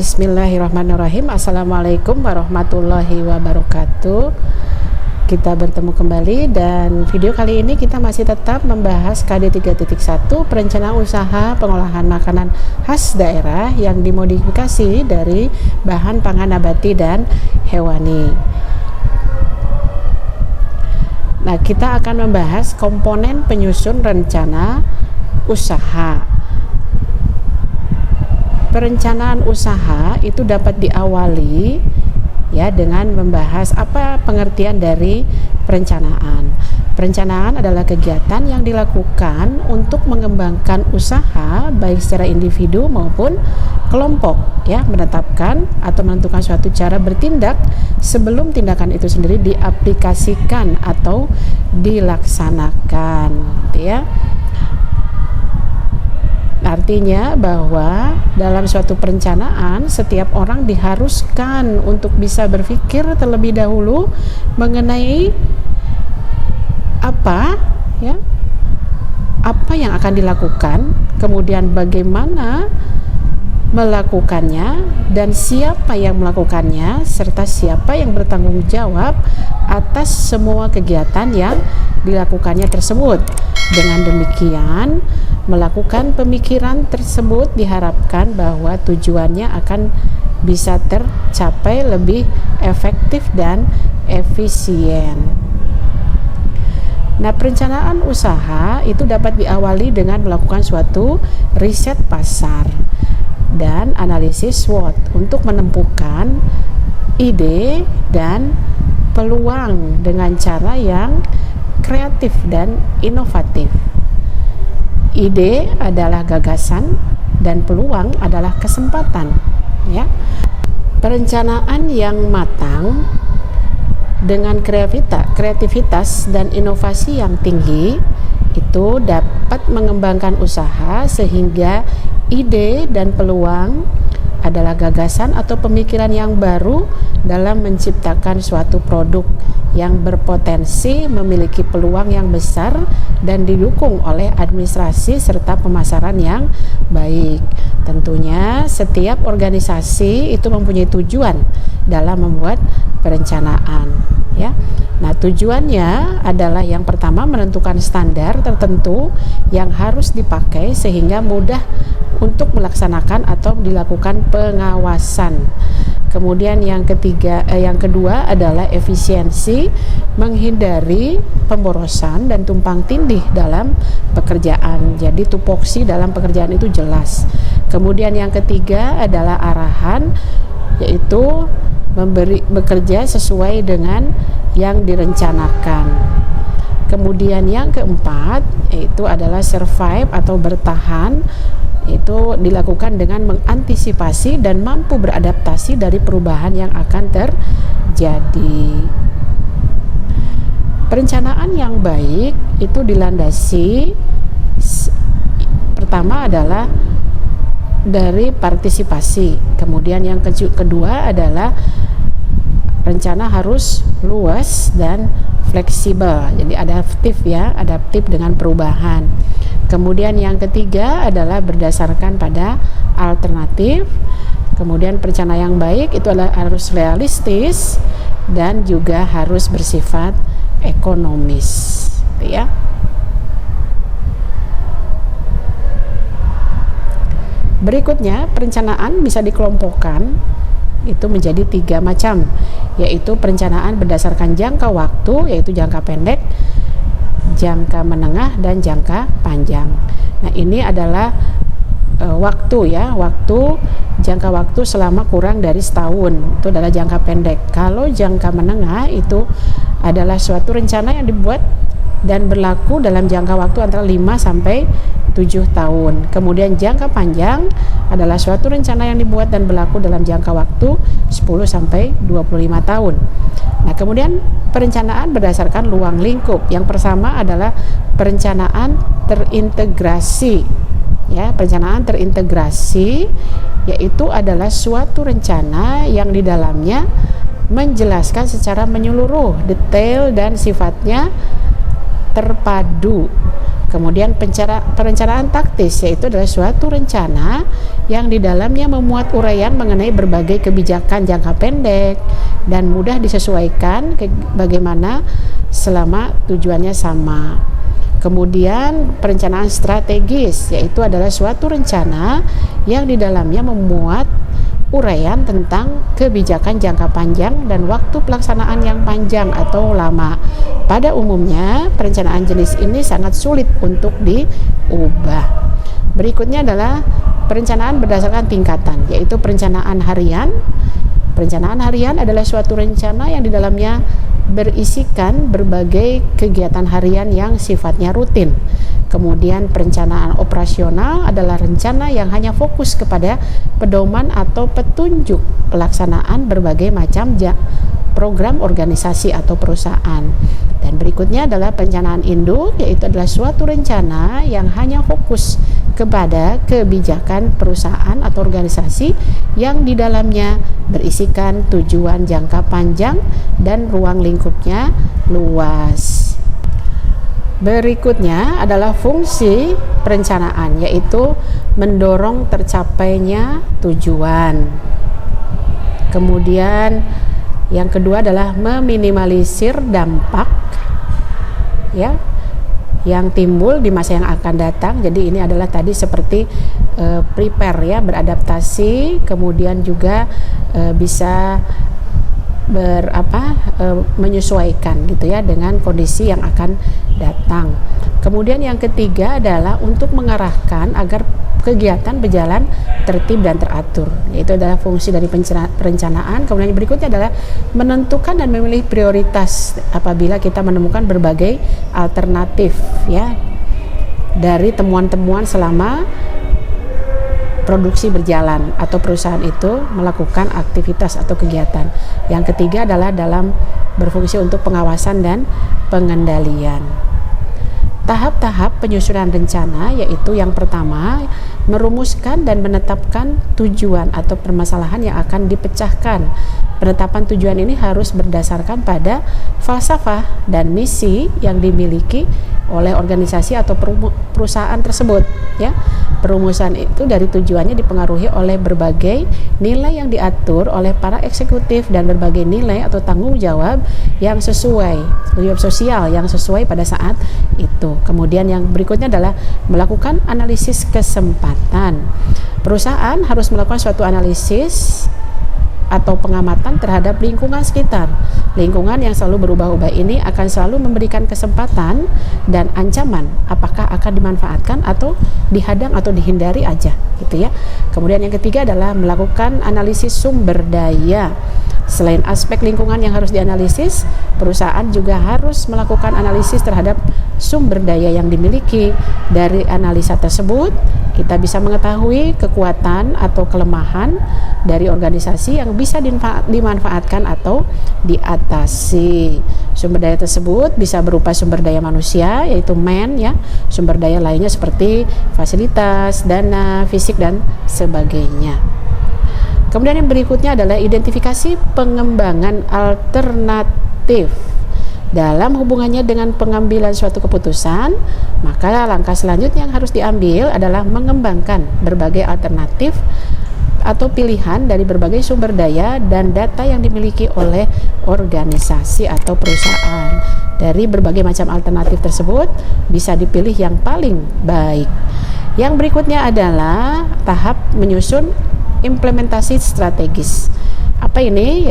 Bismillahirrahmanirrahim. Assalamualaikum warahmatullahi wabarakatuh. Kita bertemu kembali dan video kali ini kita masih tetap membahas KD 3.1 perencanaan usaha pengolahan makanan khas daerah yang dimodifikasi dari bahan pangan nabati dan hewani. Nah, kita akan membahas komponen penyusun rencana usaha. Perencanaan usaha itu dapat diawali ya dengan membahas apa pengertian dari perencanaan. Perencanaan adalah kegiatan yang dilakukan untuk mengembangkan usaha baik secara individu maupun kelompok ya, menetapkan atau menentukan suatu cara bertindak sebelum tindakan itu sendiri diaplikasikan atau dilaksanakan ya. Artinya bahwa dalam suatu perencanaan setiap orang diharuskan untuk bisa berpikir terlebih dahulu mengenai apa yang akan dilakukan, kemudian bagaimana melakukannya dan siapa yang melakukannya serta siapa yang bertanggung jawab atas semua kegiatan yang dilakukannya tersebut. Dengan demikian, melakukan pemikiran tersebut diharapkan bahwa tujuannya akan bisa tercapai lebih efektif dan efisien. Nah, perencanaan usaha itu dapat diawali dengan melakukan suatu riset pasar dan analisis SWOT untuk menentukan ide dan peluang dengan cara yang kreatif dan inovatif. Ide adalah gagasan dan peluang adalah kesempatan ya. Perencanaan yang matang dengan kreativitas dan inovasi yang tinggi itu dapat mengembangkan usaha sehingga ide dan peluang adalah gagasan atau pemikiran yang baru dalam menciptakan suatu produk yang berpotensi memiliki peluang yang besar dan didukung oleh administrasi serta pemasaran yang baik. Tentunya setiap organisasi itu mempunyai tujuan dalam membuat perencanaan ya. Nah, tujuannya adalah yang pertama menentukan standar tertentu yang harus dipakai sehingga mudah untuk melaksanakan atau dilakukan pengawasan. Kemudian yang kedua adalah efisiensi, menghindari pemborosan dan tumpang tindih dalam pekerjaan. Jadi tupoksi dalam pekerjaan itu jelas. Kemudian yang ketiga adalah arahan, yaitu bekerja sesuai dengan yang direncanakan. Kemudian yang keempat yaitu adalah survive atau bertahan, itu dilakukan dengan mengantisipasi dan mampu beradaptasi dari perubahan yang akan terjadi. Perencanaan yang baik itu dilandasi pertama adalah dari partisipasi, kemudian yang kedua adalah rencana harus luas dan fleksibel, jadi adaptif dengan perubahan. Kemudian yang ketiga adalah berdasarkan pada alternatif. Kemudian perencanaan yang baik itu adalah harus realistis dan juga harus bersifat ekonomis ya. Berikutnya, perencanaan bisa dikelompokkan itu menjadi 3 macam, yaitu perencanaan berdasarkan jangka waktu, yaitu jangka pendek, jangka menengah, dan jangka panjang. Nah, ini adalah jangka waktu selama kurang dari setahun, itu adalah jangka pendek. Kalau jangka menengah itu adalah suatu rencana yang dibuat dan berlaku dalam jangka waktu antara 5 sampai 7 tahun. Kemudian jangka panjang adalah suatu rencana yang dibuat dan berlaku dalam jangka waktu 10 sampai 25 tahun. Nah, kemudian perencanaan berdasarkan ruang lingkup. Yang pertama adalah perencanaan terintegrasi. Ya, perencanaan terintegrasi yaitu adalah suatu rencana yang di dalamnya menjelaskan secara menyeluruh, detail dan sifatnya terpadu. Kemudian perencanaan taktis, yaitu adalah suatu rencana yang di dalamnya memuat uraian mengenai berbagai kebijakan jangka pendek dan mudah disesuaikan bagaimana selama tujuannya sama. Kemudian perencanaan strategis, yaitu adalah suatu rencana yang di dalamnya memuat uraian tentang kebijakan jangka panjang dan waktu pelaksanaan yang panjang atau lama. Pada umumnya, perencanaan jenis ini sangat sulit untuk diubah. Berikutnya adalah perencanaan berdasarkan tingkatan, yaitu perencanaan harian. Perencanaan harian adalah suatu rencana yang di dalamnya berisikan berbagai kegiatan harian yang sifatnya rutin. Kemudian perencanaan operasional adalah rencana yang hanya fokus kepada pedoman atau petunjuk pelaksanaan berbagai macam program organisasi atau perusahaan. Dan berikutnya adalah perencanaan induk, yaitu adalah suatu rencana yang hanya fokus kepada kebijakan perusahaan atau organisasi yang di dalamnya berisikan tujuan jangka panjang dan ruang lingkupnya luas. Berikutnya adalah fungsi perencanaan, yaitu mendorong tercapainya tujuan. Kemudian yang kedua adalah meminimalisir dampak ya yang timbul di masa yang akan datang. Jadi ini adalah tadi seperti prepare ya, beradaptasi, kemudian juga bisa menyesuaikan gitu ya dengan kondisi yang akan datang. Kemudian yang ketiga adalah untuk mengarahkan agar kegiatan berjalan tertib dan teratur, yaitu adalah fungsi dari perencanaan. Kemudian yang berikutnya adalah menentukan dan memilih prioritas apabila kita menemukan berbagai alternatif ya dari temuan-temuan selama produksi berjalan atau perusahaan itu melakukan aktivitas atau kegiatan. Yang ketiga adalah dalam berfungsi untuk pengawasan dan pengendalian. Tahap-tahap penyusunan rencana, yaitu yang pertama merumuskan dan menetapkan tujuan atau permasalahan yang akan dipecahkan. Penetapan tujuan ini harus berdasarkan pada falsafah dan misi yang dimiliki oleh organisasi atau perusahaan tersebut ya. Perumusan itu dari tujuannya dipengaruhi oleh berbagai nilai yang diatur oleh para eksekutif dan berbagai nilai atau tanggung jawab yang sesuai, tanggung jawab sosial yang sesuai pada saat itu. Kemudian yang berikutnya adalah melakukan analisis kesempatan. Perusahaan harus melakukan suatu analisis atau pengamatan terhadap lingkungan sekitar. Lingkungan yang selalu berubah-ubah ini akan selalu memberikan kesempatan dan ancaman apakah akan dimanfaatkan atau dihadang atau dihindari aja gitu ya. Kemudian yang ketiga adalah melakukan analisis sumber daya. Selain aspek lingkungan yang harus dianalisis, perusahaan juga harus melakukan analisis terhadap sumber daya yang dimiliki. Dari analisa tersebut, kita bisa mengetahui kekuatan atau kelemahan dari organisasi yang bisa dimanfaatkan atau diatasi. Sumber daya tersebut bisa berupa sumber daya manusia, yaitu man ya, sumber daya lainnya seperti fasilitas, dana, fisik dan sebagainya. Kemudian yang berikutnya adalah identifikasi pengembangan alternatif. Dalam hubungannya dengan pengambilan suatu keputusan, maka langkah selanjutnya yang harus diambil adalah mengembangkan berbagai alternatif atau pilihan dari berbagai sumber daya dan data yang dimiliki oleh organisasi atau perusahaan. Dari berbagai macam alternatif tersebut bisa dipilih yang paling baik. Yang berikutnya adalah tahap menyusun implementasi strategis. Apa ini?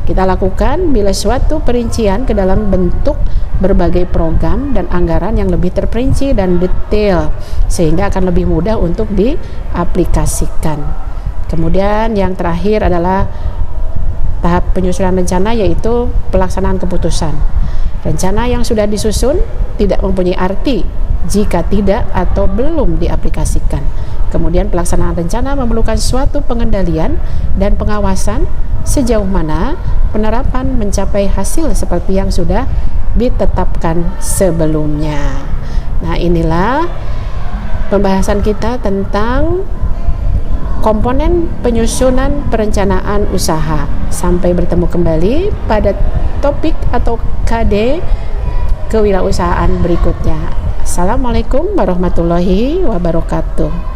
Kita lakukan bila suatu perincian ke dalam bentuk berbagai program dan anggaran yang lebih terperinci dan detail, sehingga akan lebih mudah untuk diaplikasikan. Kemudian yang terakhir adalah tahap penyusunan rencana, yaitu pelaksanaan keputusan. Rencana yang sudah disusun tidak mempunyai arti jika tidak atau belum diaplikasikan. Kemudian pelaksanaan rencana memerlukan suatu pengendalian dan pengawasan sejauh mana penerapan mencapai hasil seperti yang sudah ditetapkan sebelumnya. Nah, inilah pembahasan kita tentang komponen penyusunan perencanaan usaha. Sampai bertemu kembali pada topik atau KD kewirausahaan berikutnya. Assalamualaikum warahmatullahi wabarakatuh.